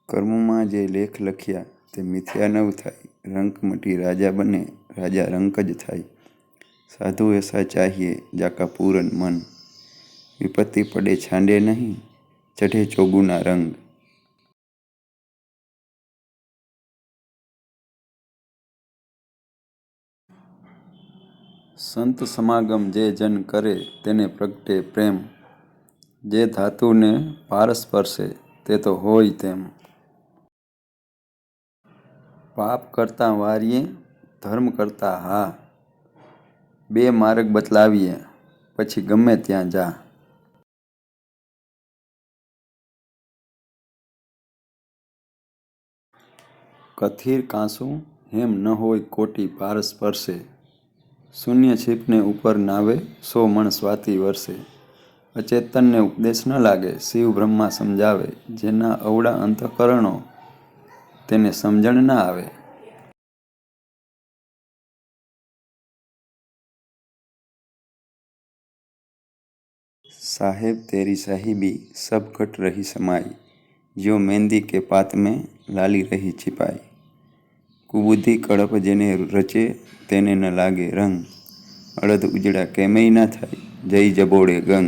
કર્મોમાં જે લેખ લખ્યા તે મિથ્યા નવ થાય। રંક મટી રાજા બને, રાજા રંક જ થાય। સાધુ એસા ચાહીએ જાકા પૂરન મન, વિપત્તિ પડે છાંડે નહીં, ચઢે ચોગુના રંગ। સંત સમાગમ જે જન કરે તેને પ્રગટે પ્રેમ, જે ધાતુને પારસ સ્પર્શે તે તો હોય તેમ। પાપ કરતાં વારીએ, ધર્મ કરતાં હા, બે માર્ગ બતલાવીએ પછી ગમે ત્યાં જા। કથિર કાંસું હેમ ન હોય કોટી પારસ સ્પર્શે, શૂન્ય છીપને ઉપર નાવે 100 મણ સ્વાતિ વર્ષે। અચેતનને ઉપદેશ ન લાગે શિવ બ્રહ્મા સમજાવે, જેના અવળા અંતઃકરણો તેને સમજણ ના આવે। साहेब तेरी साहिबी सब घट रही समाई, जो मेहंदी के पात में लाली रही छिपाई। कुबुद्धि कड़प जेने रचे તેને ન લાગે રંગ, અડધ ઉજળા કેમેય ના થાય જઈ જબોડે ગંગ।